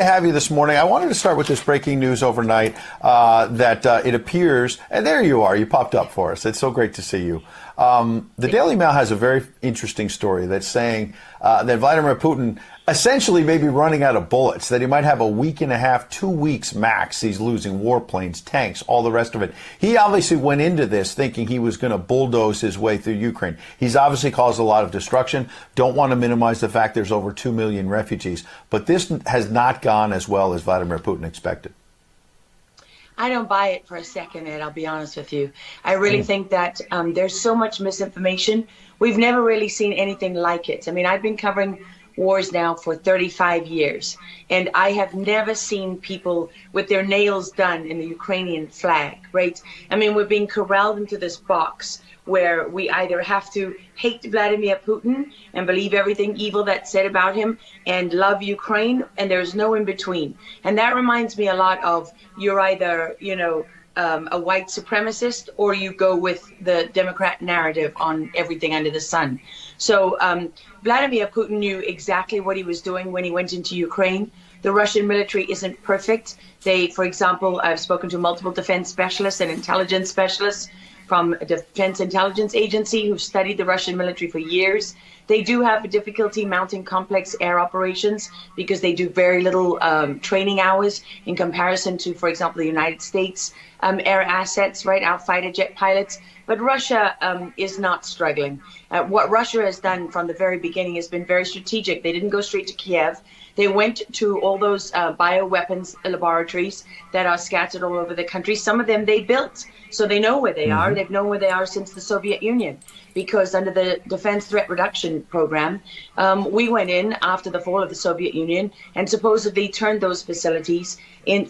To have you this morning. I wanted to start with this breaking news overnight that it appears, and there you are, you popped up for us. It's so great to see you. The Daily Mail has a very interesting story that's saying that Vladimir Putin essentially may be running out of bullets, that he might have a week and a half, 2 weeks max. He's losing warplanes, tanks, all the rest of it. He obviously went into this thinking he was going to bulldoze his way through Ukraine. He's obviously caused a lot of destruction. Don't want to minimize the fact there's over 2 million refugees. But this has not gone as well as Vladimir Putin expected. I don't buy it for a second, Ed, I'll be honest with you. I really think that there's so much misinformation. We've never really seen anything like it. I mean, I've been covering wars now for 35 years, and I have never seen people with their nails done in the Ukrainian flag, right? I mean, we're being corralled into this box where we either have to hate Vladimir Putin and believe everything evil that's said about him and love Ukraine, and there's no in between. And that reminds me a lot of you're either, a white supremacist, or you go with the Democrat narrative on everything under the sun. So Vladimir Putin knew exactly what he was doing when he went into Ukraine. The Russian military isn't perfect. They, for example, I've spoken to multiple defense specialists and intelligence specialists from a Defense Intelligence Agency who've studied the Russian military for years. They do have a difficulty mounting complex air operations because they do very little training hours in comparison to, for example, the United States air assets, right, our fighter jet pilots. But Russia is not struggling. What Russia has done from the very beginning has been very strategic. They didn't go straight to Kiev. They went to all those bioweapons laboratories that are scattered all over the country. Some of them they built, so they know where they are. They've known where they are since the Soviet Union, because under the Defense Threat Reduction Program, we went in after the fall of the Soviet Union and supposedly turned those facilities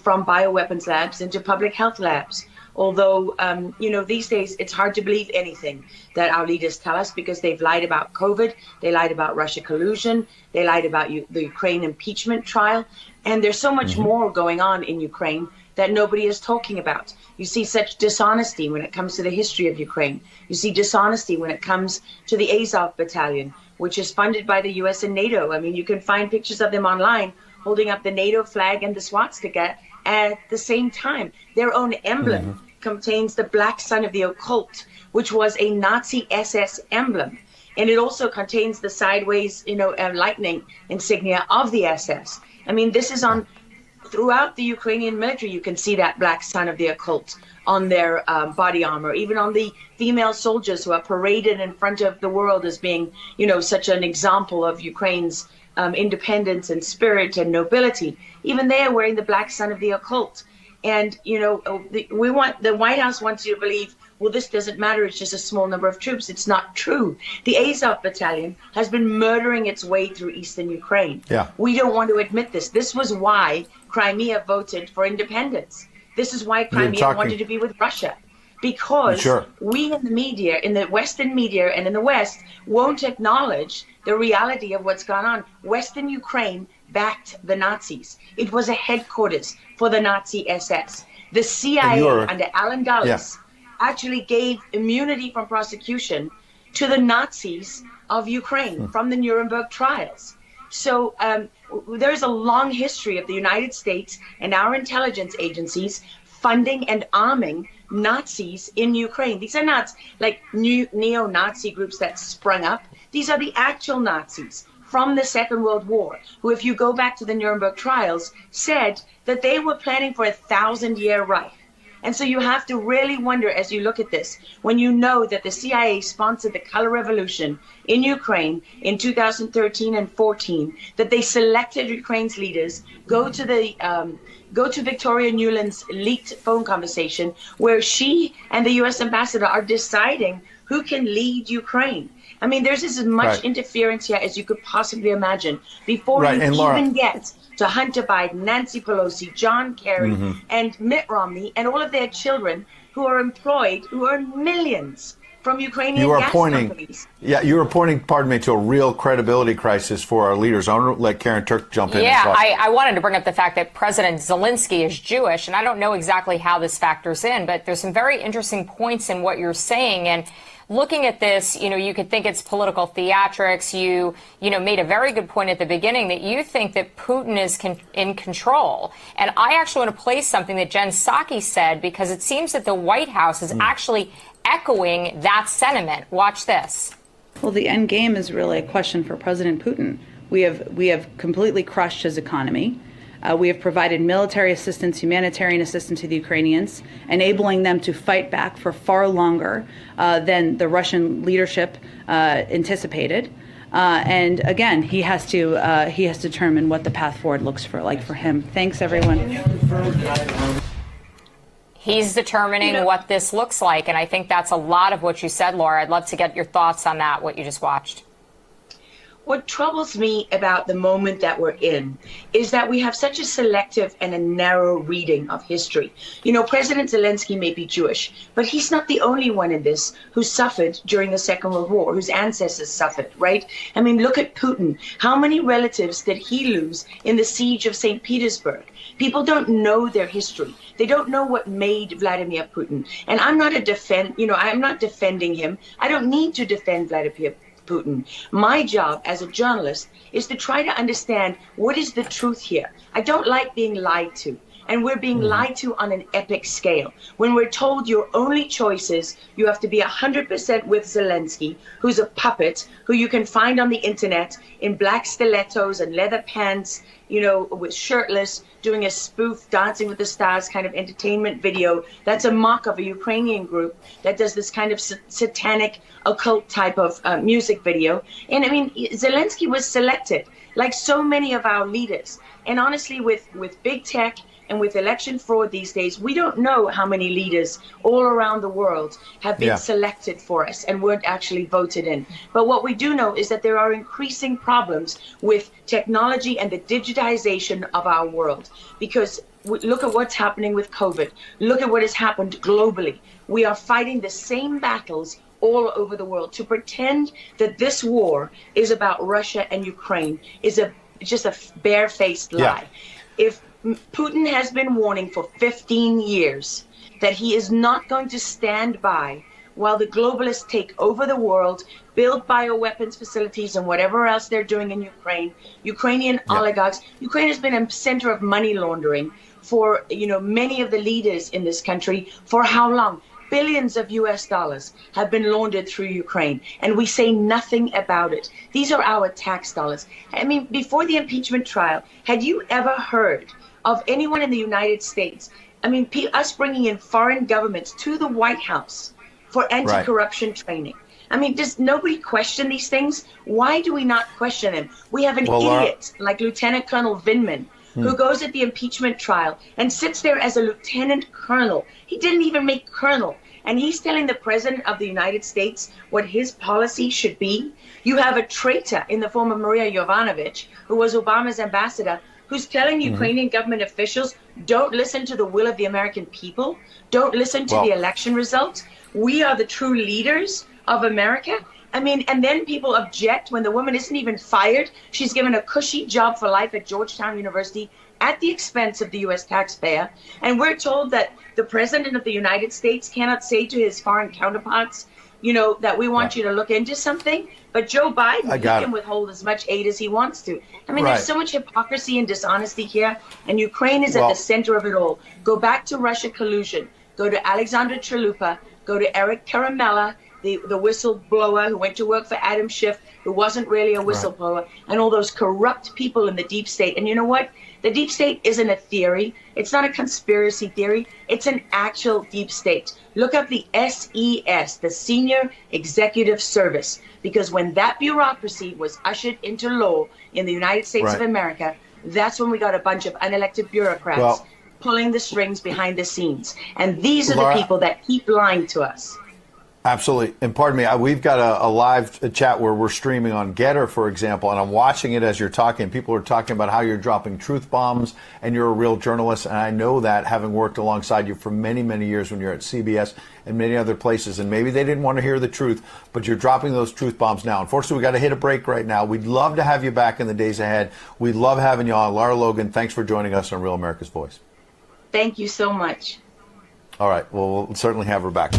from bioweapons labs into public health labs. Although, these days it's hard to believe anything that our leaders tell us, because they've lied about COVID, they lied about Russia collusion, they lied about the Ukraine impeachment trial, and there's so much more going on in Ukraine that nobody is talking about. You see such dishonesty when it comes to the history of Ukraine. You see dishonesty when it comes to the Azov Battalion, which is funded by the US and NATO. I mean, you can find pictures of them online holding up the NATO flag and the swastika at the same time. Their own emblem contains the black sun of the occult, which was a Nazi SS emblem. And it also contains the sideways, lightning insignia of the SS. I mean, this is on throughout the Ukrainian military. You can see that black sun of the occult on their body armor, even on the female soldiers who are paraded in front of the world as being, such an example of Ukraine's independence and spirit and nobility. Even they are wearing the black sun of the occult. And, the White House wants you to believe, well, this doesn't matter, it's just a small number of troops. It's not true. The Azov Battalion has been murdering its way through eastern Ukraine. Yeah. We don't want to admit this. This was why Crimea voted for independence. This is why Crimea wanted to be with Russia. Because we in the media, in the Western media and in the West, won't acknowledge the reality of what's gone on. Western Ukraine backed the Nazis. It was a headquarters for the Nazi SS. The CIA under Alan Dulles actually gave immunity from prosecution to the Nazis of Ukraine from the Nuremberg trials. So there's a long history of the United States and our intelligence agencies funding and arming Nazis in Ukraine. These are not like new neo-Nazi groups that sprung up. These are the actual Nazis from the Second World War, who, if you go back to the Nuremberg trials, said that they were planning for a 1,000-year Reich. And so you have to really wonder, as you look at this, when you know that the CIA sponsored the color revolution in Ukraine in 2013 and 14, that they selected Ukraine's leaders, go to Victoria Nuland's leaked phone conversation where she and the US ambassador are deciding who can lead Ukraine. I mean, there's as much interference here as you could possibly imagine before you even get to Hunter Biden, Nancy Pelosi, John Kerry, and Mitt Romney, and all of their children who are employed, who earn millions from Ukrainian gas companies. Yeah, you are pointing, pardon me, to a real credibility crisis for our leaders. I want to let Karen Turk jump in. Yeah, I wanted to bring up the fact that President Zelensky is Jewish, and I don't know exactly how this factors in, but there's some very interesting points in what you're saying. And looking at this, you could think it's political theatrics. You made a very good point at the beginning that you think that Putin is in control. And I actually want to play something that Jen Psaki said, because it seems that the White House is actually echoing that sentiment. Watch this. Well, the end game is really a question for President Putin. We have completely crushed his economy. We have provided military assistance, humanitarian assistance to the Ukrainians, enabling them to fight back for far longer than the Russian leadership anticipated. And again, he has to determine what the path forward looks like for him. Thanks, everyone. He's determining what this looks like, and I think that's a lot of what you said, Laura. I'd love to get your thoughts on that, what you just watched. What troubles me about the moment that we're in is that we have such a selective and a narrow reading of history. President Zelensky may be Jewish, but he's not the only one in this who suffered during the Second World War, whose ancestors suffered, right? I mean, look at Putin. How many relatives did he lose in the siege of St. Petersburg? People don't know their history. They don't know what made Vladimir Putin. And I'm not I'm not defending him. I don't need to defend Vladimir Putin. My job as a journalist is to try to understand what is the truth here. I don't like being lied to. And we're being lied to on an epic scale. When we're told your only choice is you have to be 100% with Zelensky, who's a puppet, who you can find on the internet in black stilettos and leather pants, with shirtless, doing a spoof Dancing with the Stars kind of entertainment video. That's a mock of a Ukrainian group that does this kind of satanic occult type of music video. And I mean, Zelensky was selected, like so many of our leaders. And honestly, with big tech and with election fraud these days, we don't know how many leaders all around the world have been selected for us and weren't actually voted in. But what we do know is that there are increasing problems with technology and the digitization of our world. Because look at what's happening with COVID. Look at what has happened globally. We are fighting the same battles all over the world. To pretend that this war is about Russia and Ukraine is just a barefaced lie. If Putin has been warning for 15 years that he is not going to stand by while the globalists take over the world, build bioweapons facilities and whatever else they're doing in Ukraine, Ukrainian oligarchs. Ukraine has been a center of money laundering for, many of the leaders in this country. For how long? Billions of US dollars have been laundered through Ukraine, and we say nothing about it. These are our tax dollars. I mean, before the impeachment trial, had you ever heard of anyone in the United States, us bringing in foreign governments to the White House for anti-corruption training? I mean, does nobody question these things? Why do we not question them? We have an idiot like Lieutenant Colonel Vindman, who goes at the impeachment trial and sits there as a lieutenant colonel. He didn't even make colonel. And he's telling the president of the United States what his policy should be. You have a traitor in the form of Maria Yovanovitch, who was Obama's ambassador, who's telling Ukrainian government officials, don't listen to the will of the American people. Don't listen to the election results. We are the true leaders of America. I mean, and then people object when the woman isn't even fired. She's given a cushy job for life at Georgetown University at the expense of the U.S. taxpayer. And we're told that the president of the United States cannot say to his foreign counterparts, that we want you to look into something. But Joe Biden, he can withhold as much aid as he wants to. I mean, there's so much hypocrisy and dishonesty here. And Ukraine is at the center of it all. Go back to Russia collusion. Go to Alexander Chalupa. Go to Eric Karamella, the whistleblower who went to work for Adam Schiff, who wasn't really a whistleblower, and all those corrupt people in the deep state. And you know what? The deep state isn't a theory. It's not a conspiracy theory. It's an actual deep state. Look up the SES, the Senior Executive Service, because when that bureaucracy was ushered into law in the United States of America, that's when we got a bunch of unelected bureaucrats pulling the strings behind the scenes. And these are the people that keep lying to us. Absolutely. And pardon me, we've got a live chat where we're streaming on Getter, for example, and I'm watching it as you're talking. People are talking about how you're dropping truth bombs and you're a real journalist. And I know that, having worked alongside you for many, many years when you're at CBS and many other places. And maybe they didn't want to hear the truth, but you're dropping those truth bombs now. Unfortunately, we got to hit a break right now. We'd love to have you back in the days ahead. We'd love having you on. Lara Logan, thanks for joining us on Real America's Voice. Thank you so much. All right. Well, we'll certainly have her back.